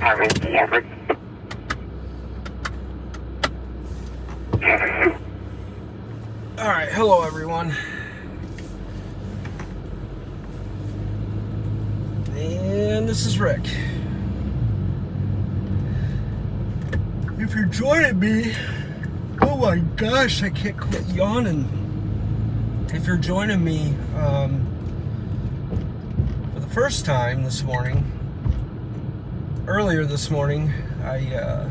Alright, hello everyone. And this is Rick. If you're joining me, oh my gosh, I can't quit yawning. If you're joining me for the first time this morning, earlier this morning, I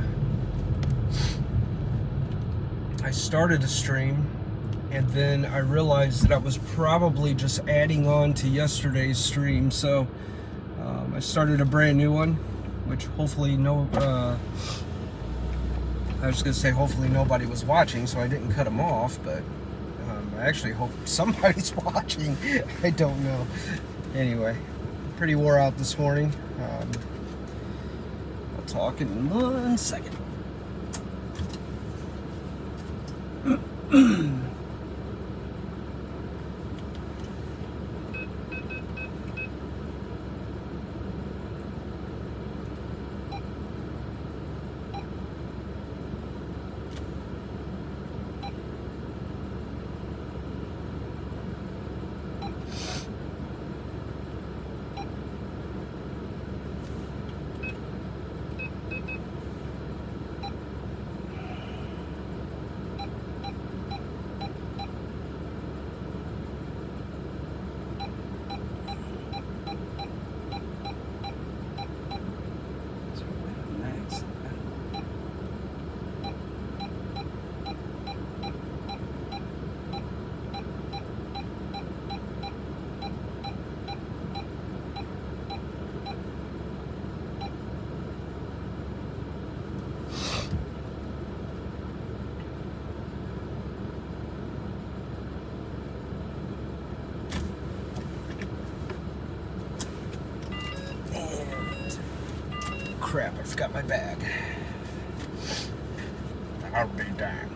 started a stream, and then I realized that I was probably just adding on to yesterday's stream, so I started a brand new one, which hopefully I was going to say hopefully nobody was watching, so I didn't cut them off, but I actually hope somebody's watching. I don't know. Anyway, pretty wore out this morning. I'll talk in 1 second. Crap, I forgot my bag. I'll be damned.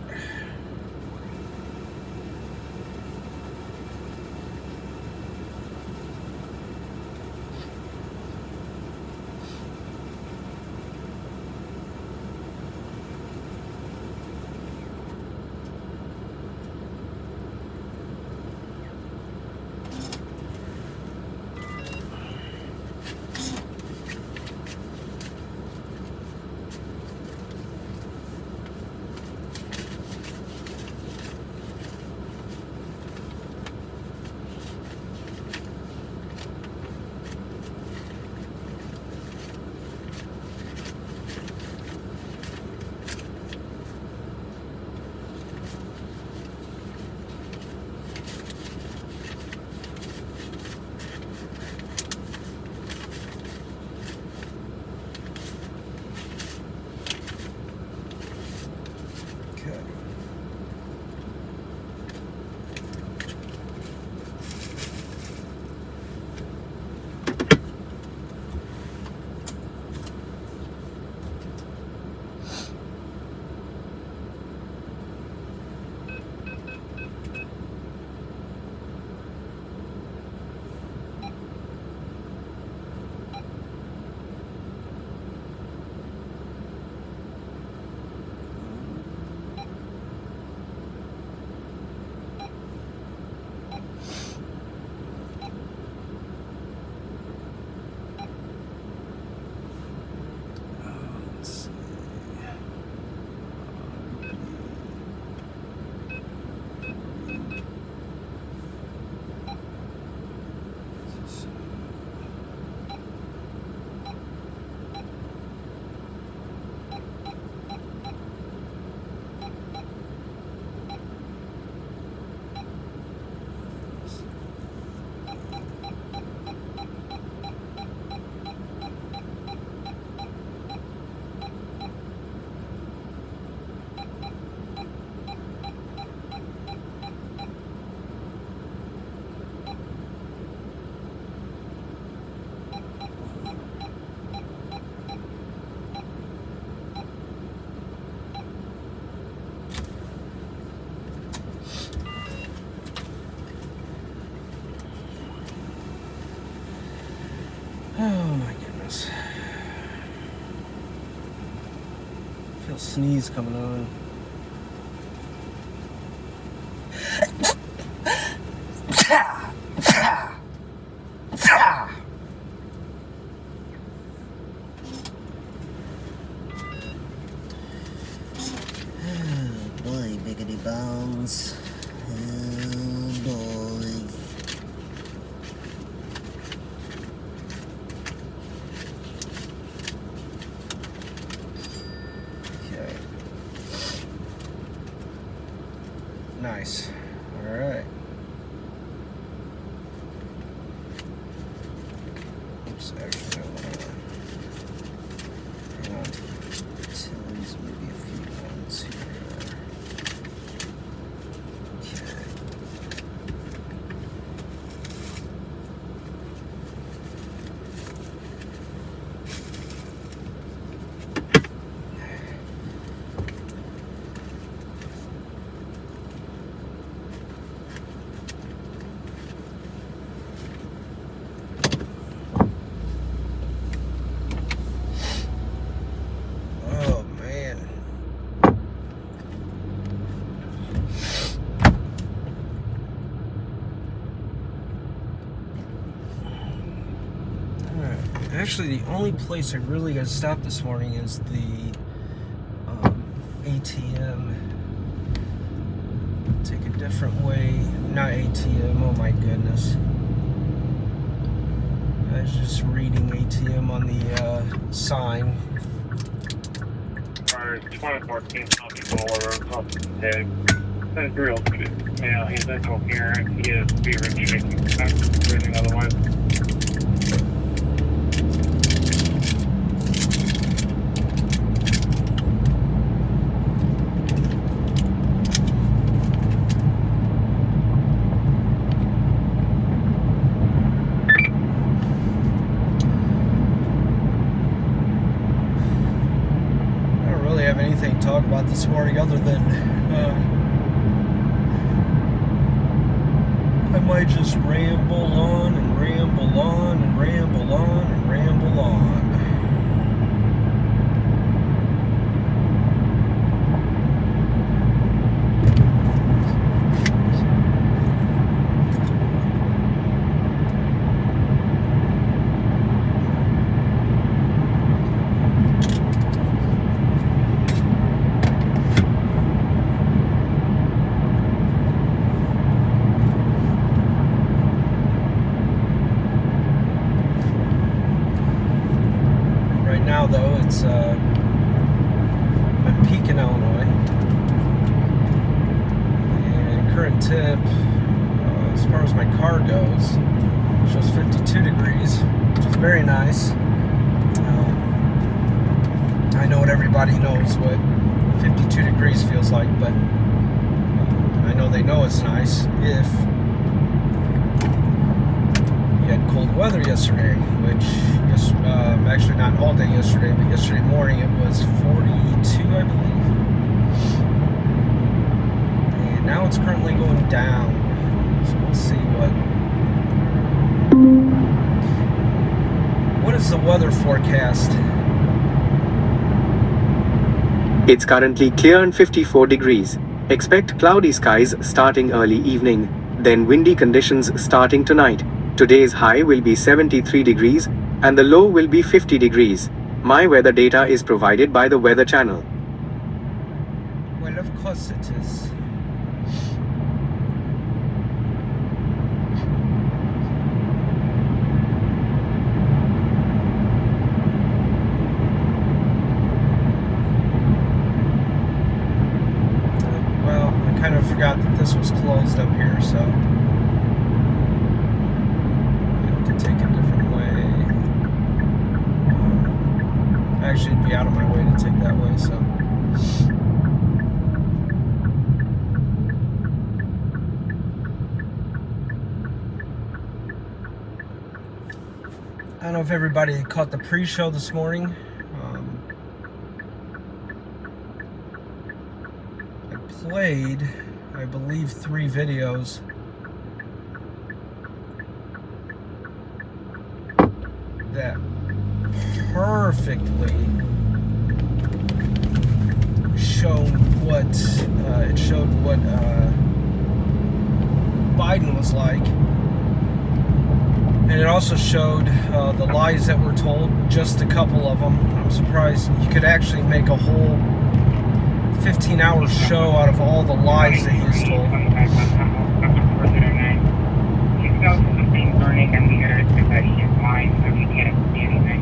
feel a sneeze coming on. Oh boy, biggity bones. Oh boy. Okay. Nice. All right. Oops, actually, I want to hang on to the utilities, maybe a few ones here. Okay. Oh man. All right. Actually, the only place I really got to stop this morning is the ATM. Take a different way. Not ATM. Oh my goodness. I was just reading ATM on the sign. 2014 County Bowler, head. That's real good. Yeah, he's incoherent. He is fever shaking. That's breathing otherwise. I don't really have anything to talk about this morning other than I might just ramble on and ramble on and ramble on and ramble on. Right now, though, it's I'm in Pekin, Illinois, and current temp, as far as my car goes, shows 52 degrees, which is very nice. I know what everybody knows what 52 degrees feels like, but I know they know it's nice if you had cold weather yesterday, which is actually not all day yesterday, but yesterday morning it was 42, I believe. And now it's currently going down. So we'll see what is the weather forecast. It's currently clear and 54 degrees. Expect cloudy skies starting early evening, then windy conditions starting tonight. Today's high will be 73 degrees, and the low will be 50 degrees. My weather data is provided by the Weather Channel. Well, of course it is. Well, I kind of forgot that this was closed up here, so I have to take a different way. Actually, it'd be out of my way to take that way, so. I don't know if everybody caught the pre-show this morning. I played, I believe, 3 videos that perfectly showed what Biden was like, and it also showed the lies that were told. Just a couple of them. I'm surprised you could actually make a whole 15-hour show out of all the lies that he has told. He felt something burning in the earth because he's blind, so he can't see anything.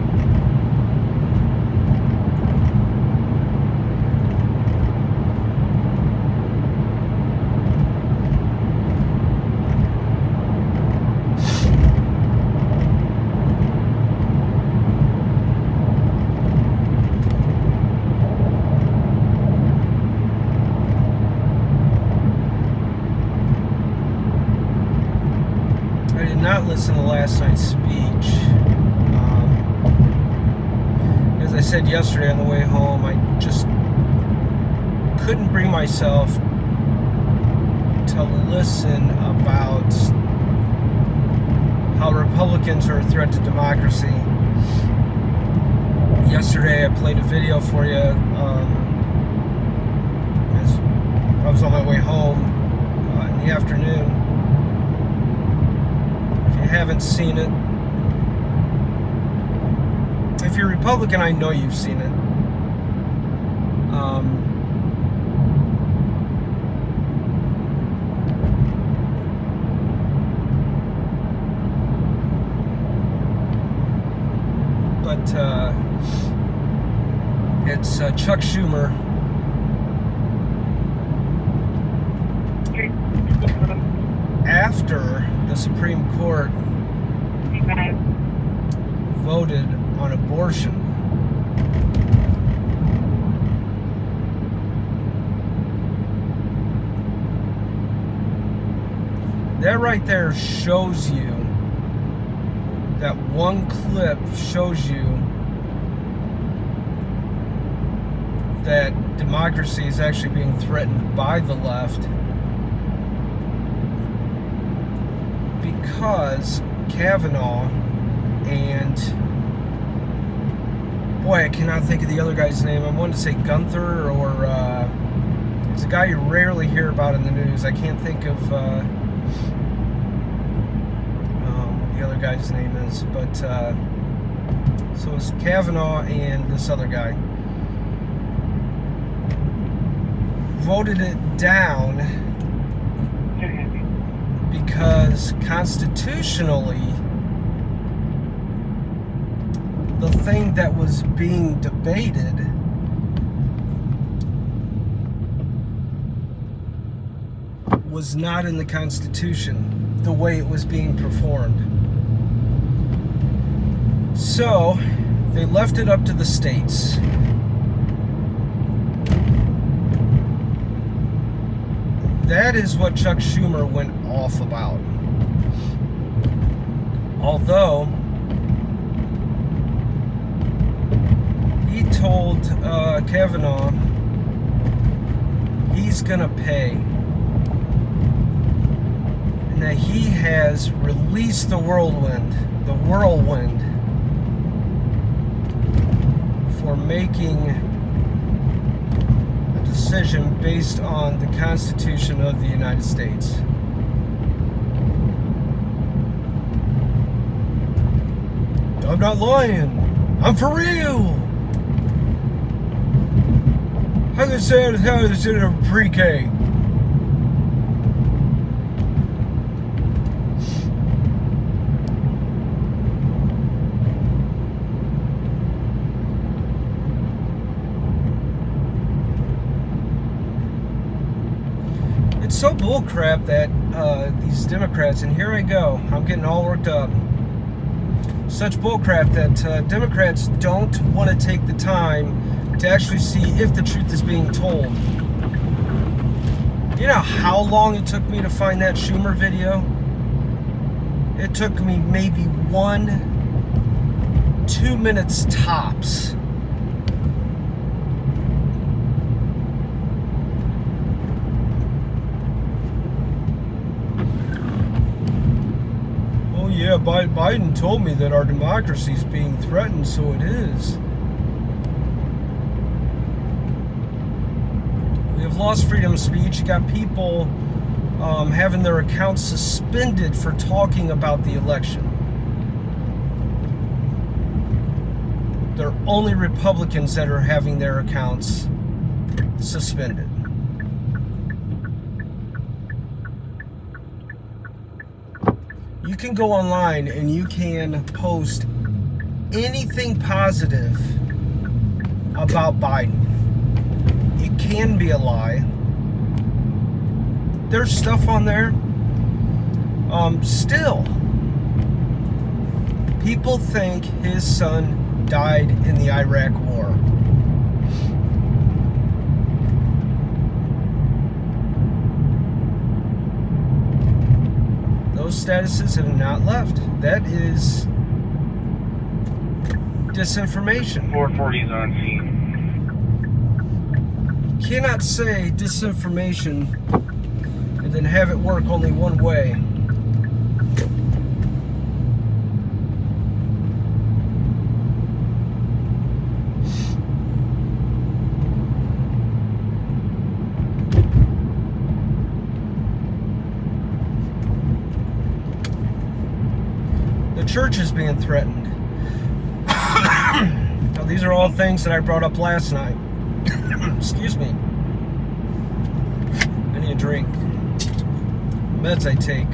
I did not listen to last night's speech. As I said yesterday on the way home, I just couldn't bring myself to listen about how Republicans are a threat to democracy. Yesterday I played a video for you as I was on my way home in the afternoon. If you haven't seen it, if you're Republican, I know you've seen it. But it's Chuck Schumer. After the Supreme Court voted on abortion, that right there shows you, that one clip shows you that democracy is actually being threatened by the left, because Kavanaugh and, boy, I cannot think of the other guy's name. I wanted to say Gunther, or it's a guy you rarely hear about in the news. I can't think of what the other guy's name is, but so it's Kavanaugh and this other guy voted it down because constitutionally, the thing that was being debated was not in the Constitution the way it was being performed. So they left it up to the states. That is what Chuck Schumer went off about. Although he told Kavanaugh he's gonna pay, and that he has released the whirlwind for making a decision based on the Constitution of the United States. I'm not lying. I'm for real. How can I say how it's in a pre-K? It's so bullcrap that these Democrats, and here I go, I'm getting all worked up. Such bullcrap that Democrats don't want to take the time to actually see if the truth is being told. You know how long it took me to find that Schumer video? It took me maybe 1-2 minutes tops. Yeah, Biden told me that our democracy is being threatened, so it is. lost freedom of speech. You got people having their accounts suspended for talking about the election. They're only Republicans that are having their accounts suspended. You can go online and you can post anything positive about Biden. It can be a lie. There's stuff on there. Still, people think his son died in the Iraq War. Those statuses have not left. That is disinformation. 440's on scene. Cannot say disinformation and then have it work only one way. The church is being threatened. Now, these are all things that I brought up last night. Excuse me. I need a drink. Meds I take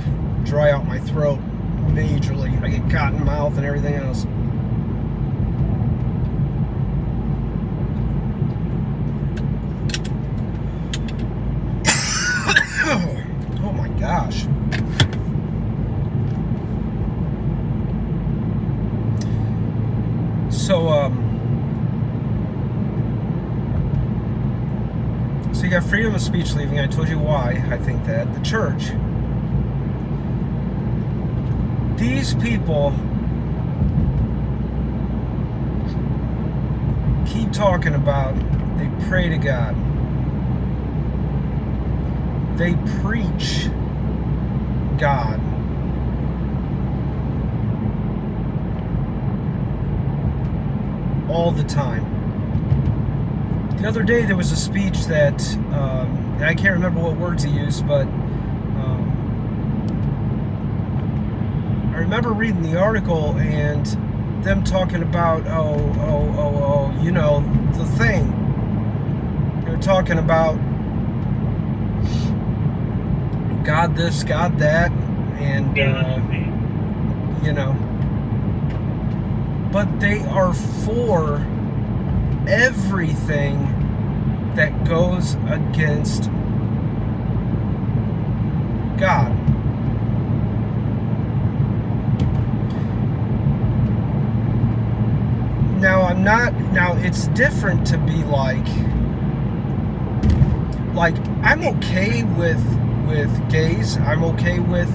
dry out my throat majorly. I get cotton mouth and everything else. Oh my gosh. So you got freedom of speech leaving. I told you why I think that. The church. These people keep talking about they pray to God. They preach God. All the time. The other day there was a speech that I can't remember what words he used, but I remember reading the article and them talking about you know, the thing. They're talking about God this, God that, and you know. But they are for everything that goes against God. Now it's different to be like I'm okay with gays, I'm okay with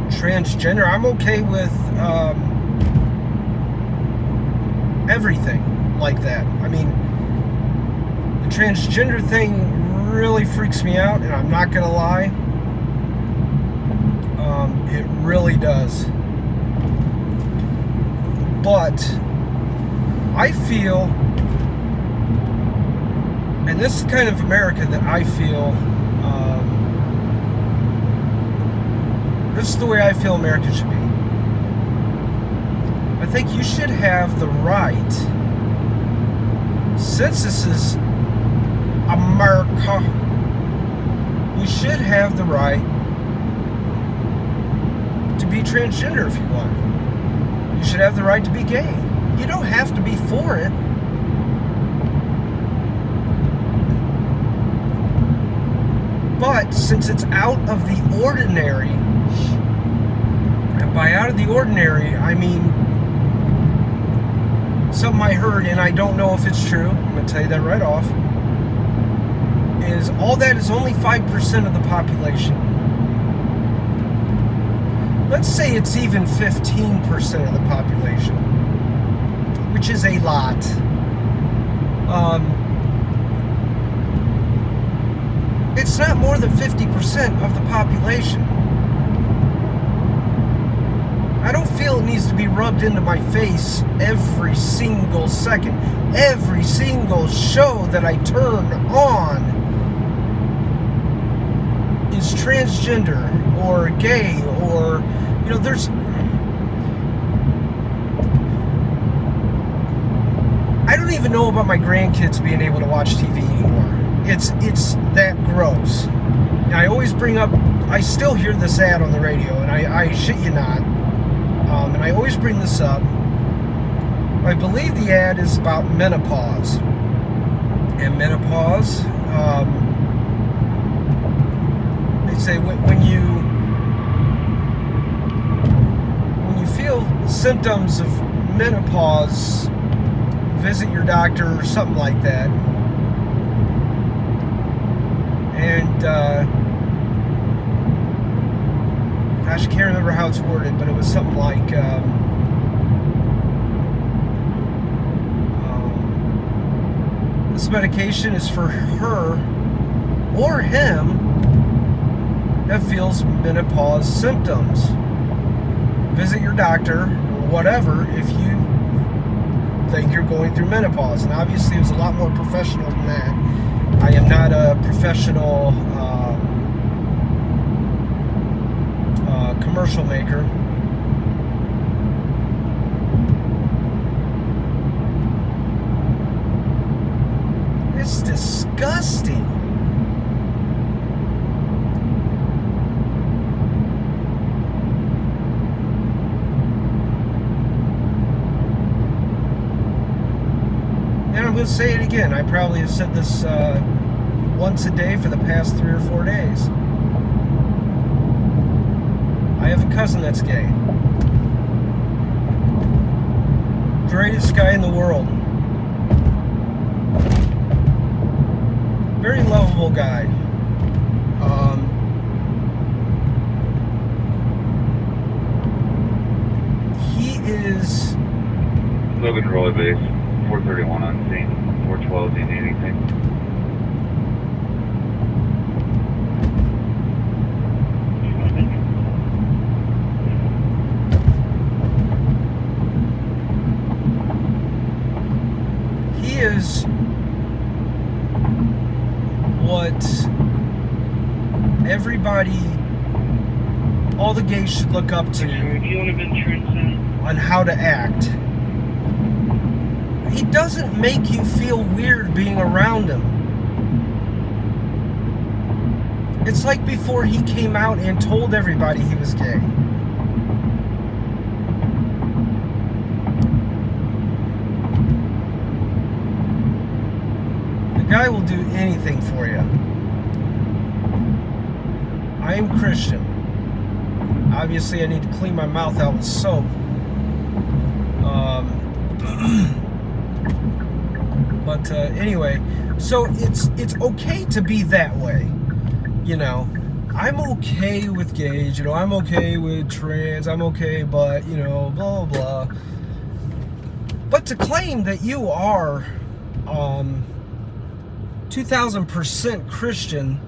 transgender, I'm okay with everything like that. I mean, the transgender thing really freaks me out, and I'm not gonna lie, it really does. But I feel, and this is kind of America that I feel, this is the way I feel America should be. I think you should have the right, since this is America, you should have the right to be transgender if you want. You should have the right to be gay. You don't have to be for it. But since it's out of the ordinary, and by out of the ordinary, I mean something I heard, and I don't know if it's true, I'm going to tell you that right off, is all that is only 5% of the population. Let's say it's even 15% of the population, which is a lot. It's not more than 50% of the population. I don't feel it needs to be rubbed into my face every single second. Every single show that I turn on is transgender or gay or, you know, there's... I don't even know about my grandkids being able to watch TV anymore. It's that gross. And I always bring up, I still hear this ad on the radio, and I shit you not. And I always bring this up. I believe the ad is about menopause. And menopause, they say when you feel symptoms of menopause, visit your doctor or something like that. And gosh, I can't remember how it's worded, but it was something like this medication is for her or him that feels menopause symptoms. Visit your doctor or whatever if you think you're going through menopause. And obviously it was a lot more professional than that. I am not a professional commercial maker. It's disgusting. And I'm going to say it again. I probably have said this once a day for the past 3 or 4 days. I have a cousin that's gay. Greatest guy in the world. Very lovable guy. He is... Logan Roy base, 431 on scene, 412, do you need anything? He is what everybody, all the gays should look up to on how to act. He doesn't make you feel weird being around him. It's like before he came out and told everybody he was gay. The guy will do anything for you. I am Christian. Obviously, I need to clean my mouth out with soap. But anyway, so it's okay to be that way. You know, I'm okay with gays. You know, I'm okay with trans. I'm okay, but you know, blah blah. But to claim that you are 2,000% Christian,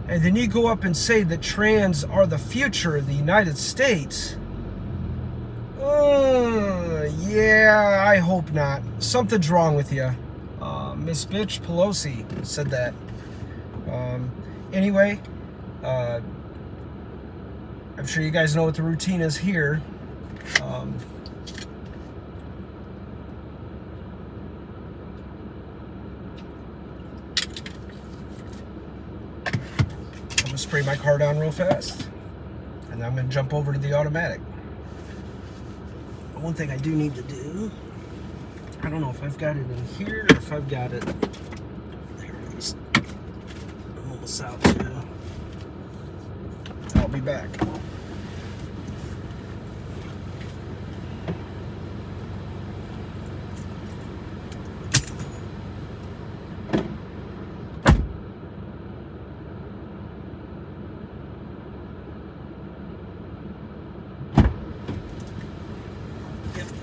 and then you go up and say that trans are the future of the United States. Yeah, I hope not. Something's wrong with you. Miss Bitch Pelosi said that. Anyway, I'm sure you guys know what the routine is here. I'm going to spray my car down real fast, and I'm going to jump over to the automatic. One thing I do need to do, I don't know if I've got it in here or if I've got it, there it is. I'm almost out too. I'll be back.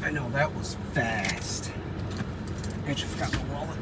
I know, that was fast. I just forgot my wallet.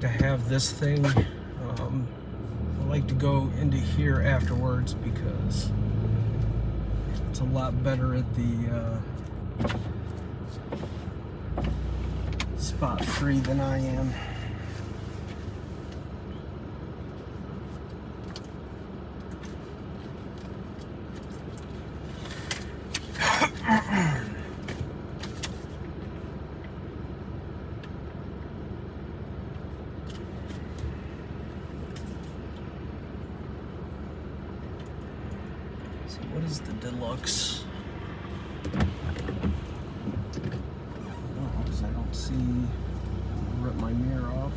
To have this thing, I like to go into here afterwards because it's a lot better at the spot free than I am. What is the deluxe? Oh, because I don't see. I'll rip my mirror off.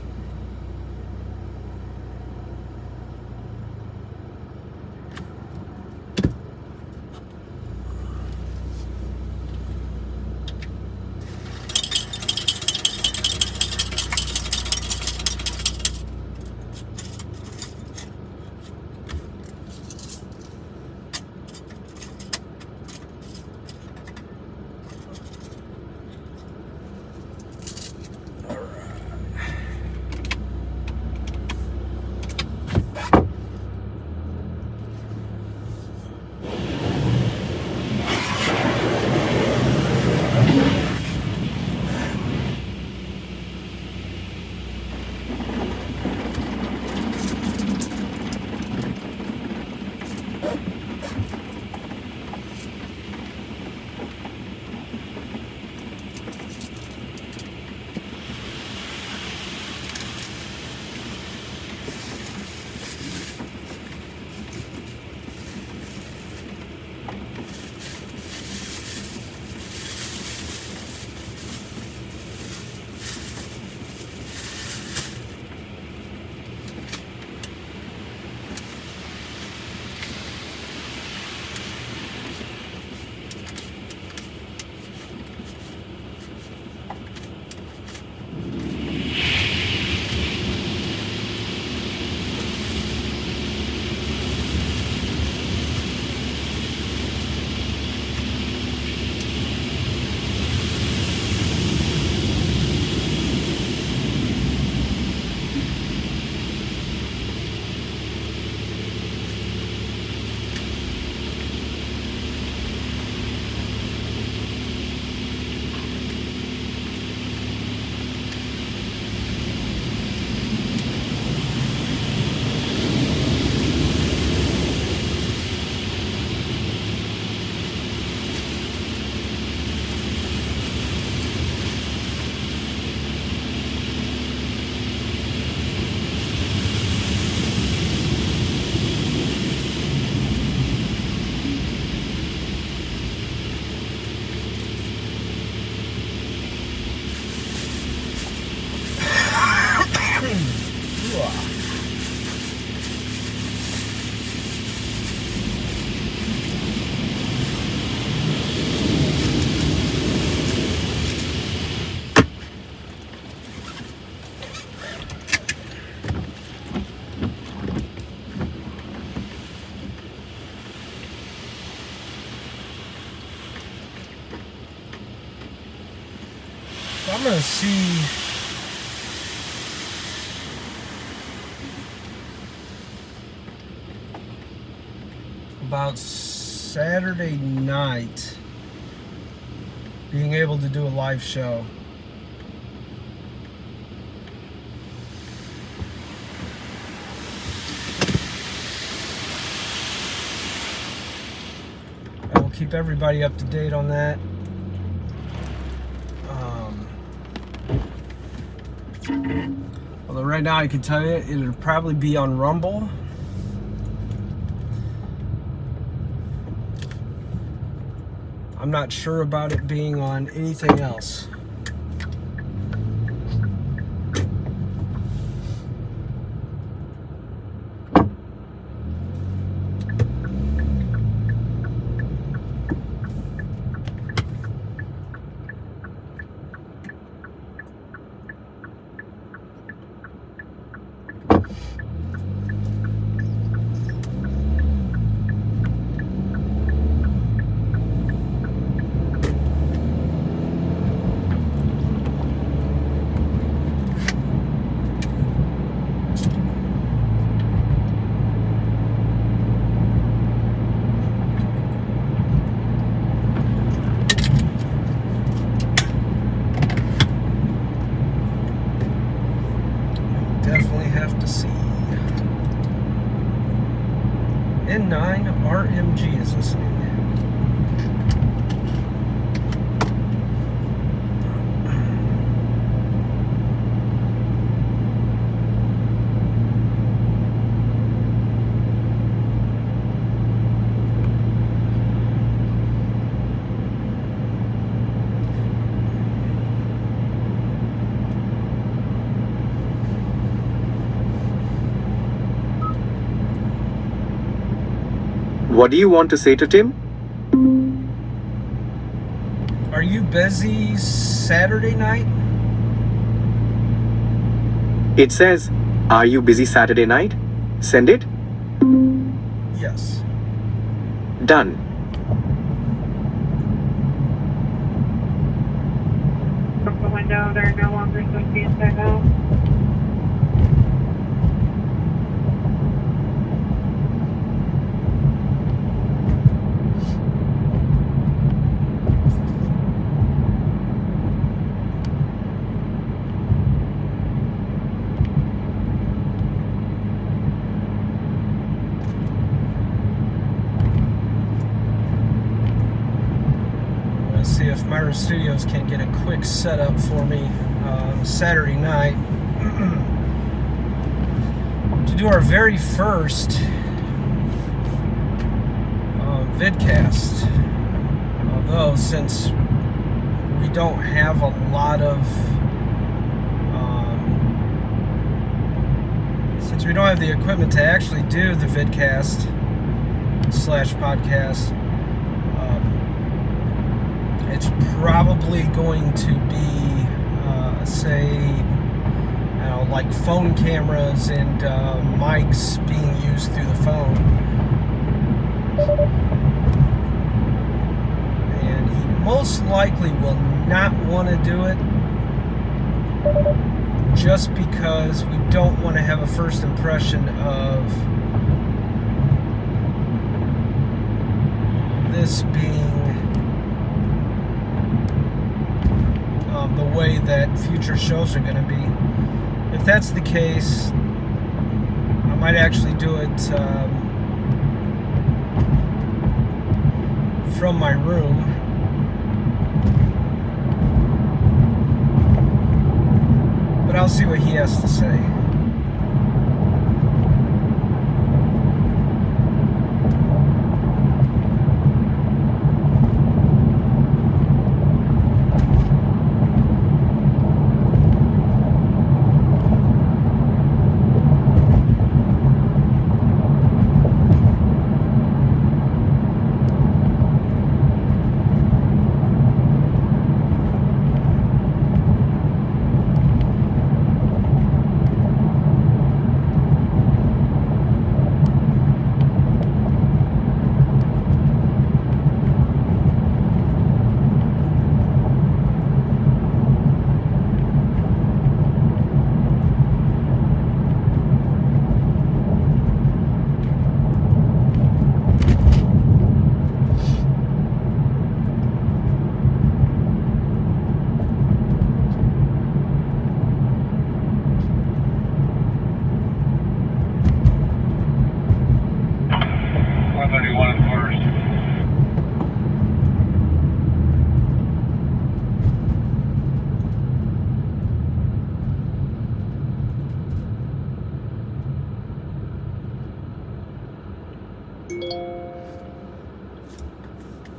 I'm gonna see. About Saturday night, being able to do a live show. I will keep everybody up to date on that. Although right now I can tell you it'll probably be on Rumble. I'm not sure about it being on anything else. N9 RMG is listening. What do you want to say to Tim? Are you busy Saturday night? It says, "Are you busy Saturday night?" Send it. Yes. Done. From the window, there are no longer supposed to be inside now. See if Myra Studios can get a quick setup for me Saturday night to do our very first vidcast. Although since we don't have a lot of since we don't have the equipment to actually do the vidcast / podcast, it's probably going to be, say, you know, like phone cameras and mics being used through the phone. And he most likely will not want to do it just because we don't want to have a first impression of this being the way that future shows are going to be. If that's the case, I might actually do it from my room. But I'll see what he has to say.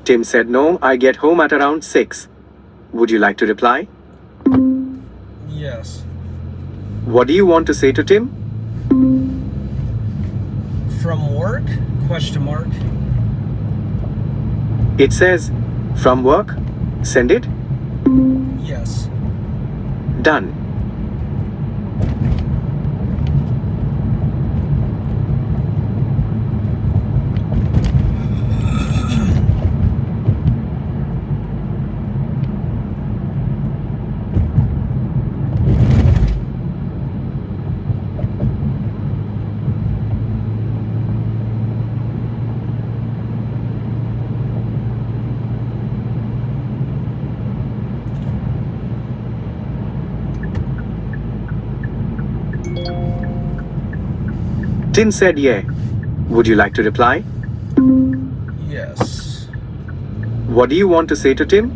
Tim said no, I get home at around 6. Would you like to reply? Yes. What do you want to say to Tim? From work? Question mark. It says, from work? Send it? Yes. Done. Tim said yeah. Would you like to reply? Yes. What do you want to say to Tim?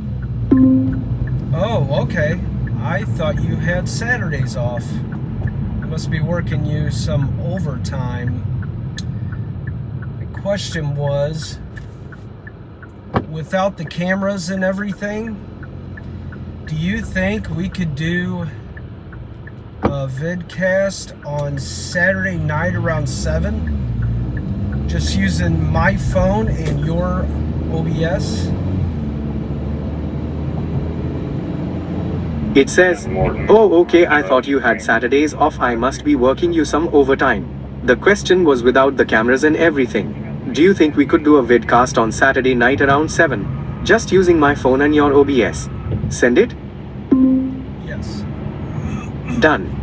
Oh, okay. I thought you had Saturdays off. You must be working you some overtime. The question was, without the cameras and everything, do you think we could do a vidcast on Saturday night around 7? Just using my phone and your OBS? It says, oh okay, I thought you had Saturdays off, I must be working you some overtime. The question was without the cameras and everything. Do you think we could do a vidcast on Saturday night around 7? Just using my phone and your OBS. Send it? Yes. Done.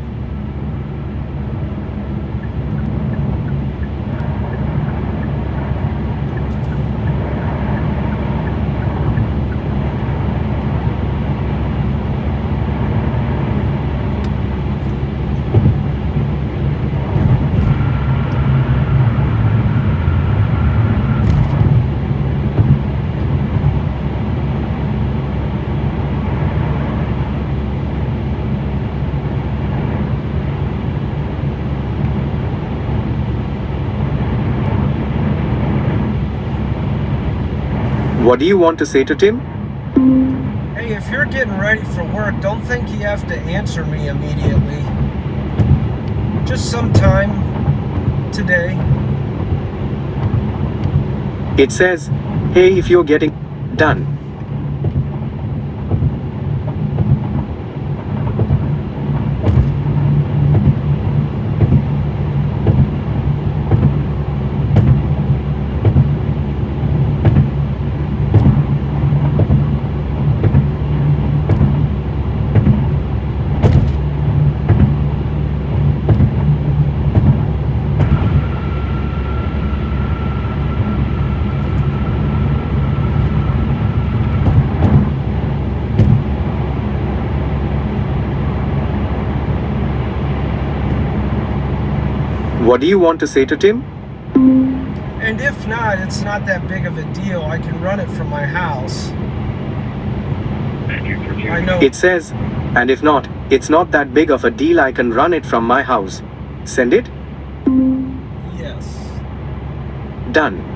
What do you want to say to Tim? Hey, if you're getting ready for work, don't think you have to answer me immediately. Just sometime today. It says, hey, if you're getting done. What do you want to say to Tim? And if not, it's not that big of a deal. I can run it from my house. I know. It says, and if not, it's not that big of a deal, I can run it from my house. Send it? Yes. Done.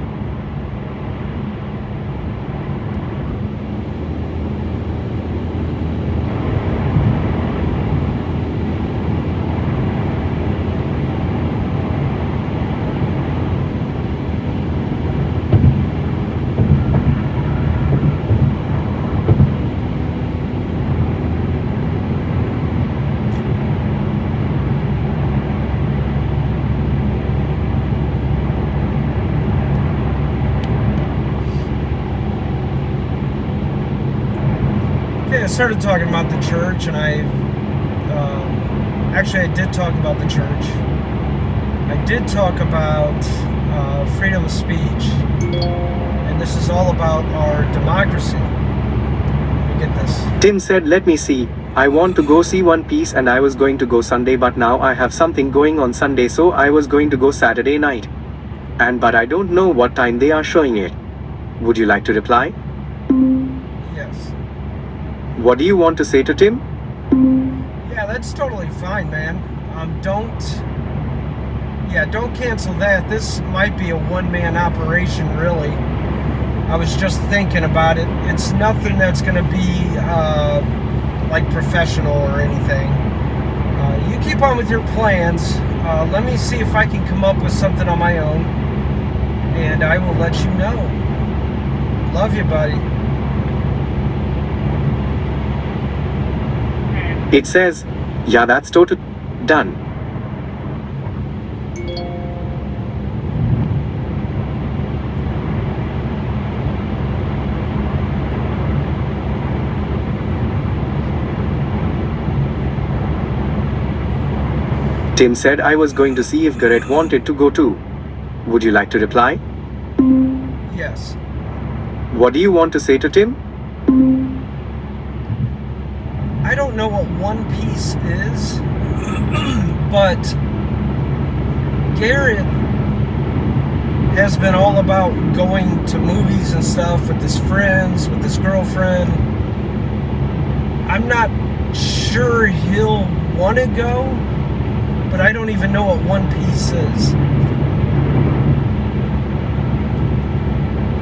Okay, I started talking about the church, and actually I did talk about the church. I did talk about freedom of speech, and this is all about our democracy. Let me get this. Tim said, let me see. I want to go see One Piece and I was going to go Sunday, but now I have something going on Sunday, so I was going to go Saturday night. But I don't know what time they are showing it. Would you like to reply? Yes. What do you want to say to Tim? Yeah, that's totally fine, man. Don't cancel that. This might be a one-man operation, really. I was just thinking about it. It's nothing that's going to be like professional or anything. You keep on with your plans. Let me see if I can come up with something on my own, and I will let you know. Love you, buddy. It says, yeah, that's total. Done. Tim said I was going to see if Garrett wanted to go too. Would you like to reply? Yes. What do you want to say to Tim? I don't know what One Piece is, but Garrett has been all about going to movies and stuff with his friends, with his girlfriend. I'm not sure he'll want to go, but I don't even know what One Piece is.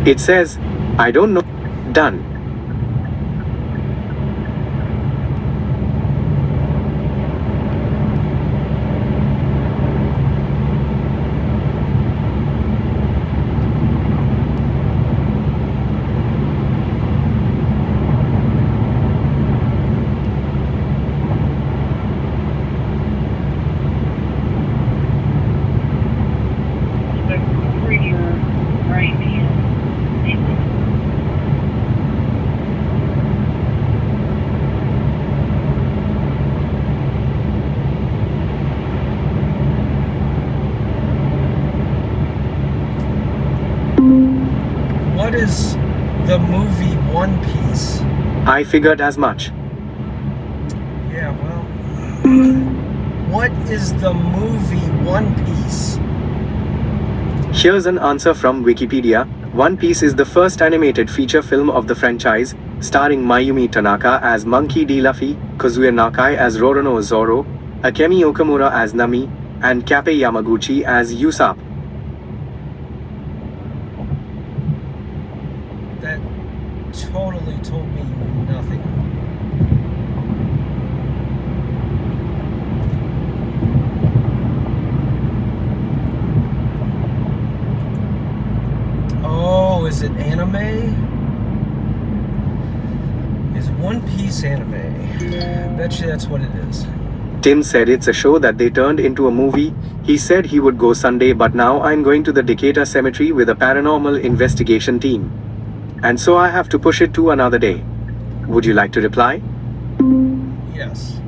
It says, I don't know. Done. What is the movie One Piece? I figured as much. Yeah, well, what is the movie One Piece? Here's an answer from Wikipedia. One Piece is the first animated feature film of the franchise, starring Mayumi Tanaka as Monkey D. Luffy, Kazuya Nakai as Roronoa Zoro, Akemi Okamura as Nami, and Kappei Yamaguchi as Usopp. That totally told me nothing. Oh, is it anime? Is One Piece anime? I bet you that's what it is. Tim said it's a show that they turned into a movie. He said he would go Sunday, but now I'm going to the Decatur Cemetery with a paranormal investigation team. And so I have to push it to another day. Would you like to reply? Yes.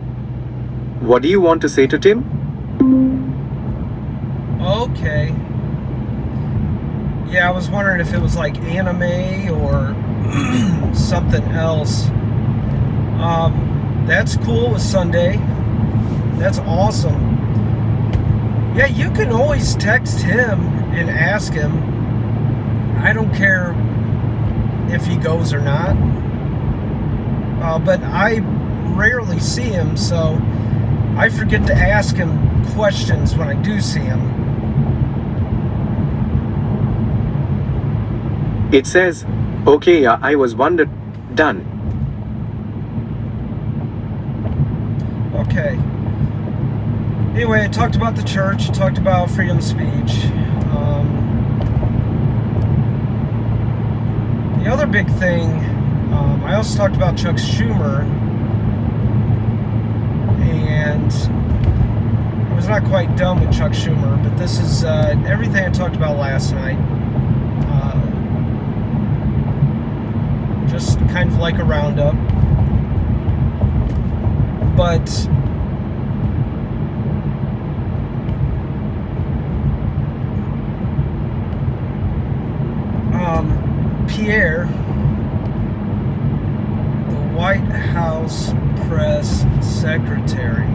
What do you want to say to Tim? Okay. Yeah, I was wondering if it was like anime or something else. That's cool with Sunday. That's awesome. Yeah, you can always text him and ask him. I don't care if he goes or not. But I rarely see him, so I forget to ask him questions when I do see him. It says, okay, yeah, I was wondered. Done. Okay. Anyway, I talked about the church, talked about freedom of speech. The other big thing, I also talked about Chuck Schumer, and I was not quite done with Chuck Schumer, but this is everything I talked about last night. Just kind of like a roundup. But Pierre, the White House press secretary,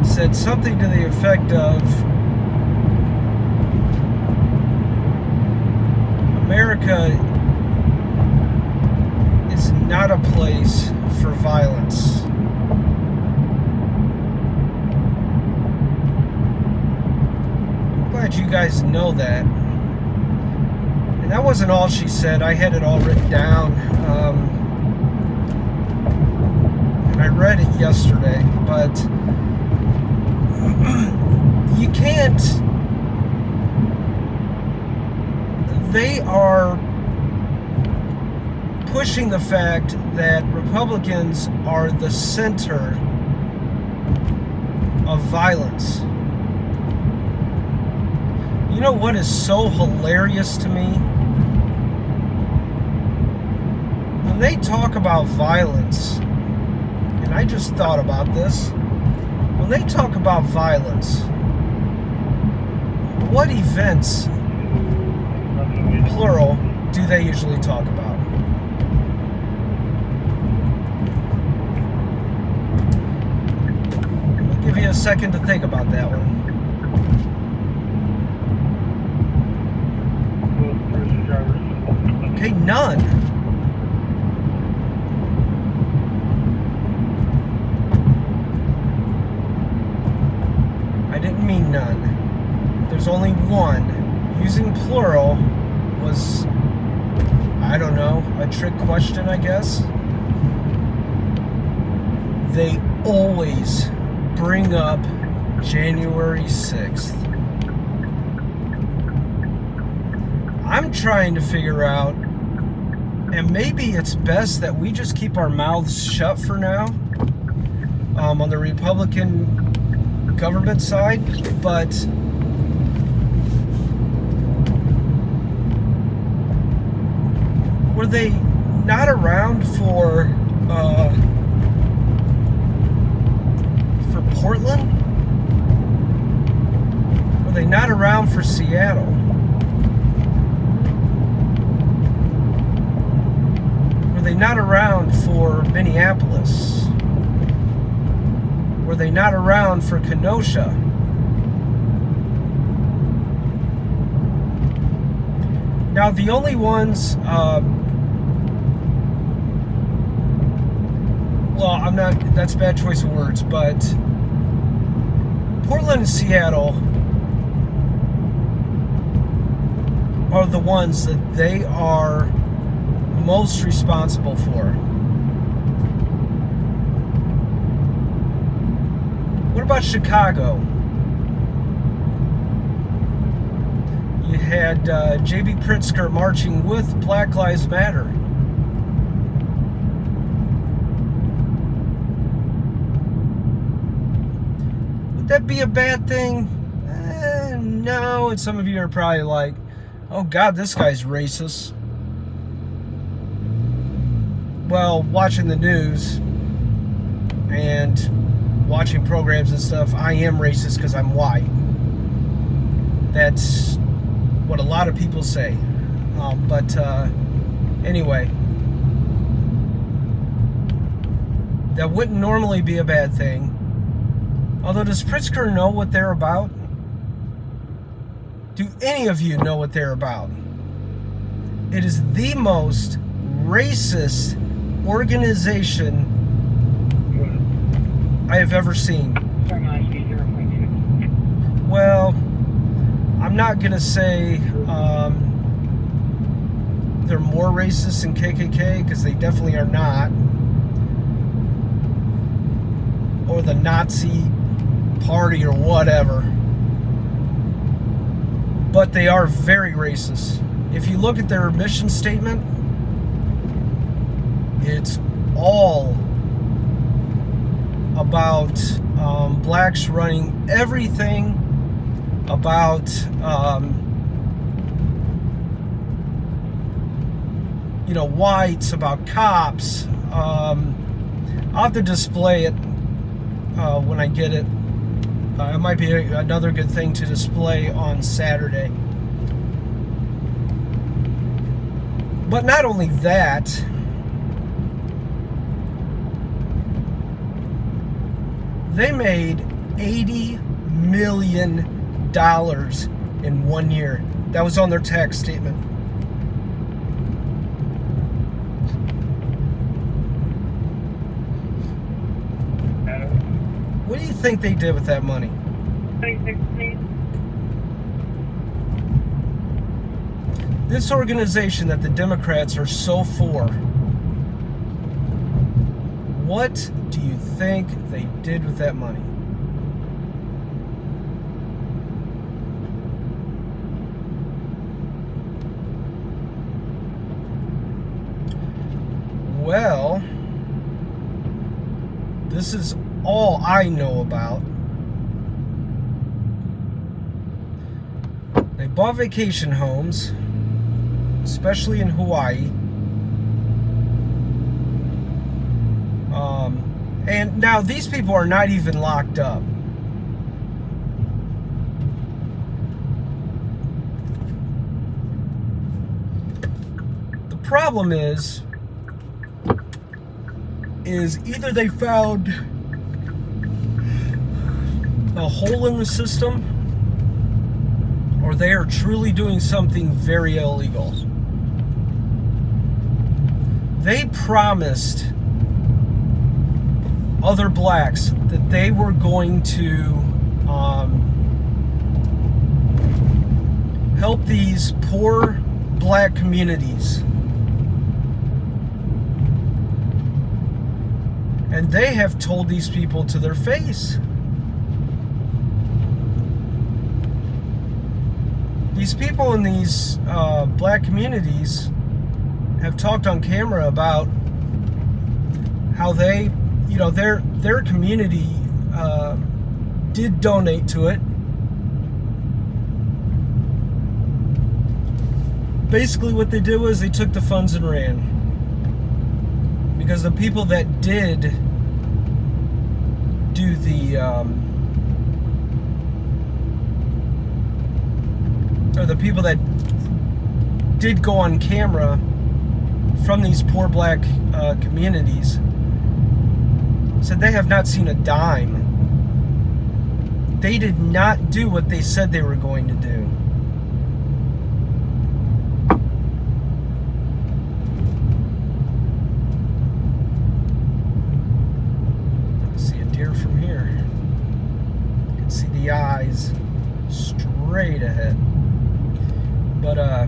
said something to the effect of, America is not a place for violence. that you guys know that. And that wasn't all she said. I had it all written down. And I read it yesterday, but you can't. They are pushing the fact that Republicans are the center of violence. You know what is so hilarious to me? When they talk about violence, and I just thought about this, when they talk about violence, what events, plural, do they usually talk about? I'll give you a second to think about that one. Okay, none. I didn't mean none. There's only one. Using plural was, I don't know, a trick question, I guess. They always bring up January 6th. I'm trying to figure out, and maybe it's best that we just keep our mouths shut for now, on the Republican government side, but were they not around for Portland? Were they not around for Seattle? Were they not around for Minneapolis? Were they not around for Kenosha? Now, the only ones, well, I'm not, that's a bad choice of words, but Portland and Seattle are the ones that they are most responsible for. What about Chicago? You had J.B. Pritzker marching with Black Lives Matter. Would that be a bad thing? No, and some of you are probably like, oh God, this guy's racist. Well, watching the news and watching programs and stuff, I am racist because I'm white. That's what a lot of people say. But anyway, that wouldn't normally be a bad thing. Although, does Pritzker know what they're about? Do any of you know what they're about? It is the most racist organization I have ever seen. Well, I'm not going to say they're more racist than KKK, because they definitely are not. Or the Nazi party or whatever. But they are very racist. If you look at their mission statement, it's all about blacks running everything, about whites, about cops. I'll have to display it when I get it. It might be another good thing to display on Saturday. But not only that, they made $80 million in 1 year. That was on their tax statement. What do you think they did with that money? This organization that the Democrats are so for, what do you think they did with that money? Well, this is all I know about. They bought vacation homes, especially in Hawaii. And now these people are not even locked up. The problem is either they found a hole in the system, or they are truly doing something very illegal. They promised other blacks that they were going to help these poor black communities. And they have told these people to their face. These people in these black communities have talked on camera about how they, you know, their community did donate to it. Basically what they did was they took the funds and ran. Because the people that did do the or the people that did go on camera from these poor black communities said they have not seen a dime. They did not do what they said they were going to do. See a deer from here. You can see the eyes straight ahead. But oh,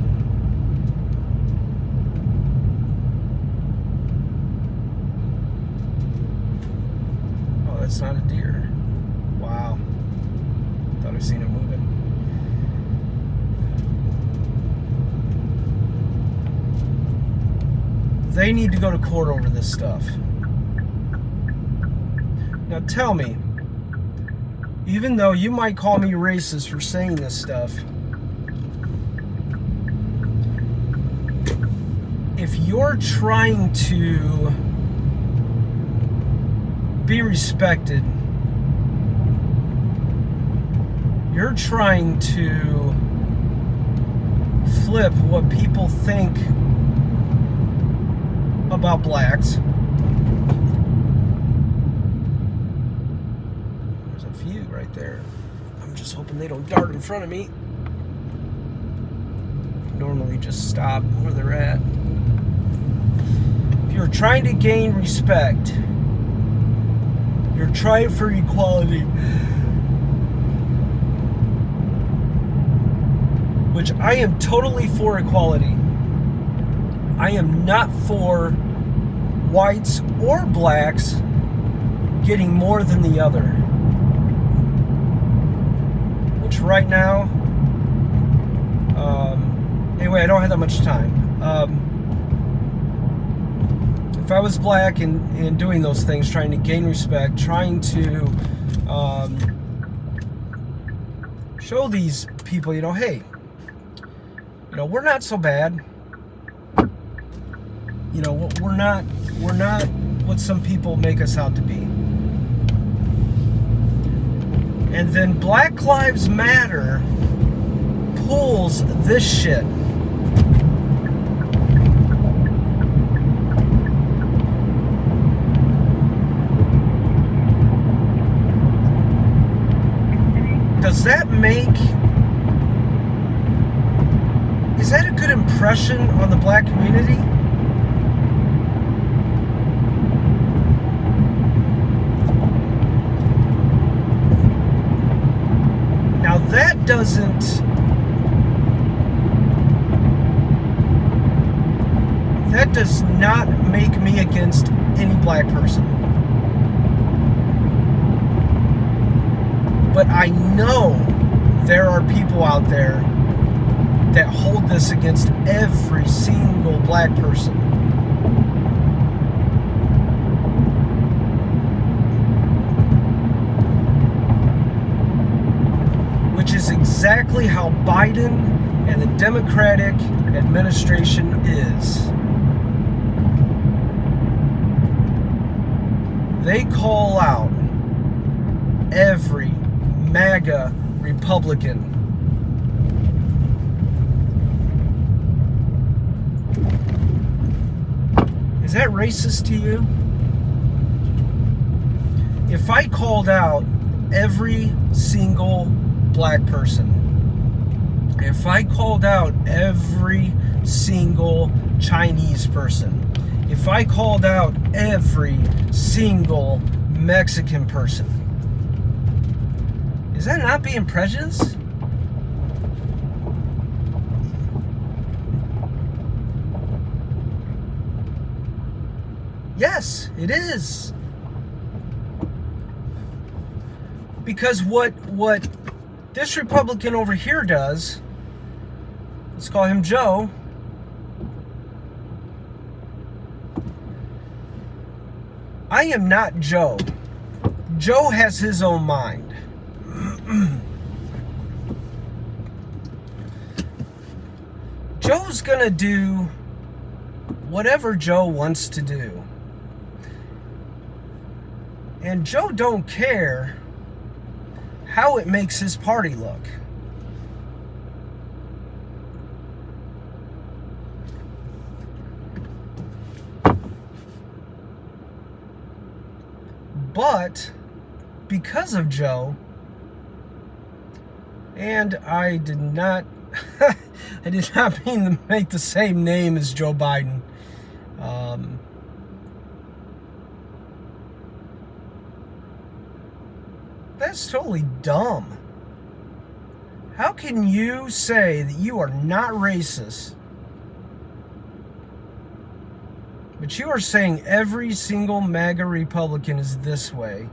that's not a deer. Wow. Thought I seen it moving. They need to go to court over this stuff. Now tell me, even though you might call me racist for saying this stuff, if you're trying to be respected, you're trying to flip what people think about blacks. There's a few right there. I'm just hoping they don't dart in front of me. Normally just stop where they're at. If you're trying to gain respect, you're trying for equality, which I am totally for equality. I am not for whites or blacks getting more than the other. Which right now, anyway, I don't have that much time. If I was black and doing those things, trying to gain respect, trying to show these people, you know, hey, you know, we're not so bad. You know, we're not what some people make us out to be. And then Black Lives Matter pulls this shit. Does that is that a good impression on the black community? Now that doesn't against any black person. But I know there are people out there that hold this against every single black person. Which is exactly how Biden and the Democratic administration is. They call out every MAGA Republican. Is that racist to you? If I called out every single black person, if I called out every single Chinese person, if I called out every single Mexican person, is that not being prejudiced? Yes, it is. Because what this Republican over here does, let's call him Joe, I am not Joe. Joe has his own mind. Joe's gonna do whatever Joe wants to do. And Joe don't care how it makes his party look. But because of Joe, and I did not I did not mean to make the same name as Joe Biden. That's totally dumb. How can you say that you are not racist, but you are saying every single MAGA Republican is this way?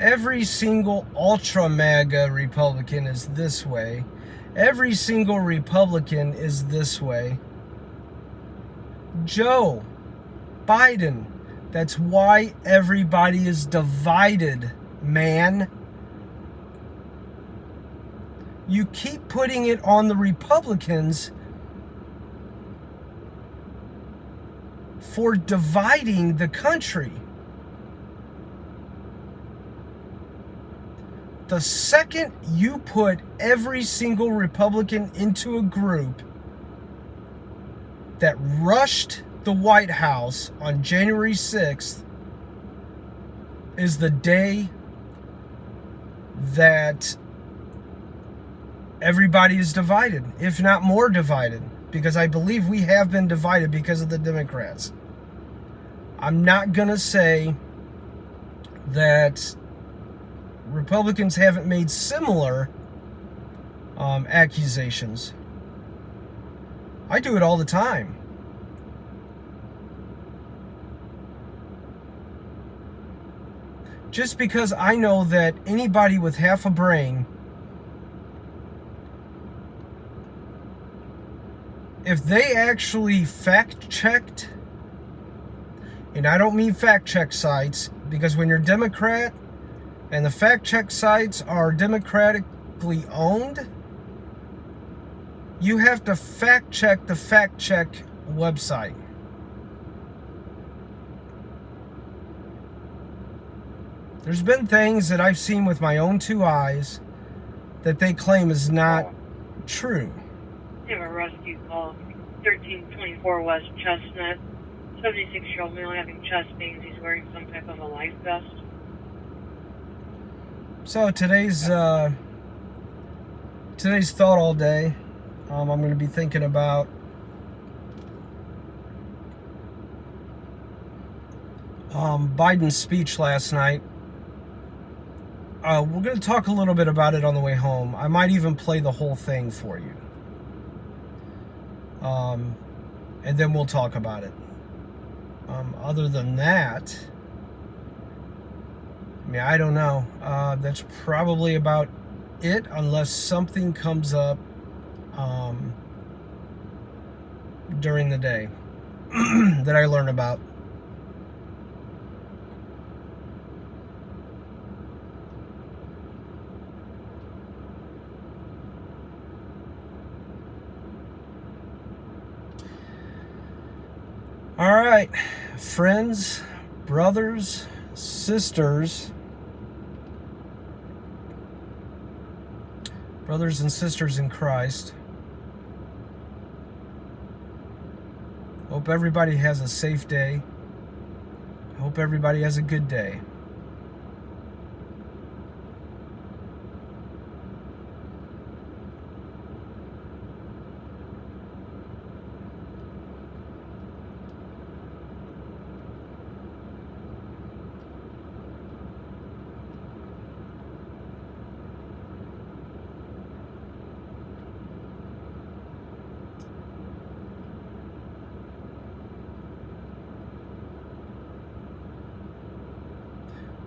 Every single ultra MAGA Republican is this way. Every single Republican is this way. Joe Biden, that's why everybody is divided, man. You keep putting it on the Republicans for dividing the country. The second you put every single Republican into a group that rushed the White House on January 6th is the day that everybody is divided, if not more divided, because I believe we have been divided because of the Democrats. I'm not going to say that Republicans haven't made similar accusations. I do it all the time. Just because I know that anybody with half a brain, if they actually fact-checked, and I don't mean fact-check sites, because when you're Democrat and the fact-check sites are democratically owned, you have to fact-check the fact-check website. There's been things that I've seen with my own two eyes that they claim is not true. We have a rescue call, 1324 West Chestnut. 76-year-old male having chest pains. He's wearing some type of a life vest. So today's thought all day. I'm going to be thinking about Biden's speech last night. We're going to talk a little bit about it on the way home. I might even play the whole thing for you. And then we'll talk about it. Other than that, I mean, I don't know. That's probably about it, unless something comes up during the day that I learn about. All right, friends, brothers, sisters, brothers and sisters in Christ. Hope everybody has a safe day. Hope everybody has a good day.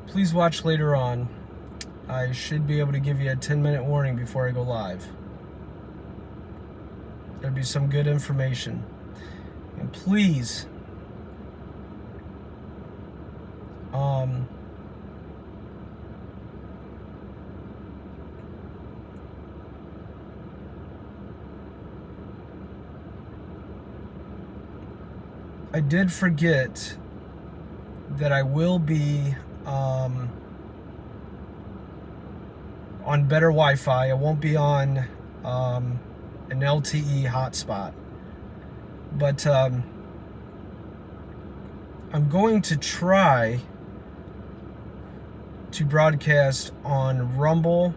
Please watch later on. I should be able to give you a 10-minute warning before I go live. There'll be some good information. And please, I did forget that I will be on better Wi-Fi. I won't be on an LTE hotspot, but I'm going to try to broadcast on Rumble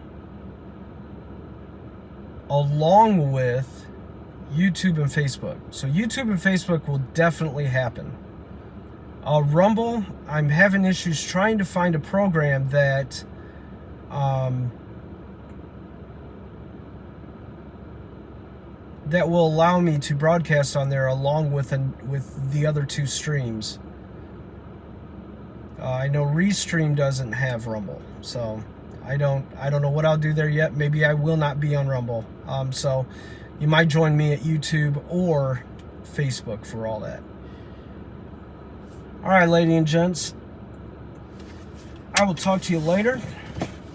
along with YouTube and Facebook. So YouTube and Facebook will definitely happen. Rumble, I'm having issues trying to find a program that that will allow me to broadcast on there along with the other two streams. I know Restream doesn't have Rumble, so I don't know what I'll do there yet. Maybe I will not be on Rumble. So you might join me at YouTube or Facebook for all that. All right, ladies and gents, I will talk to you later.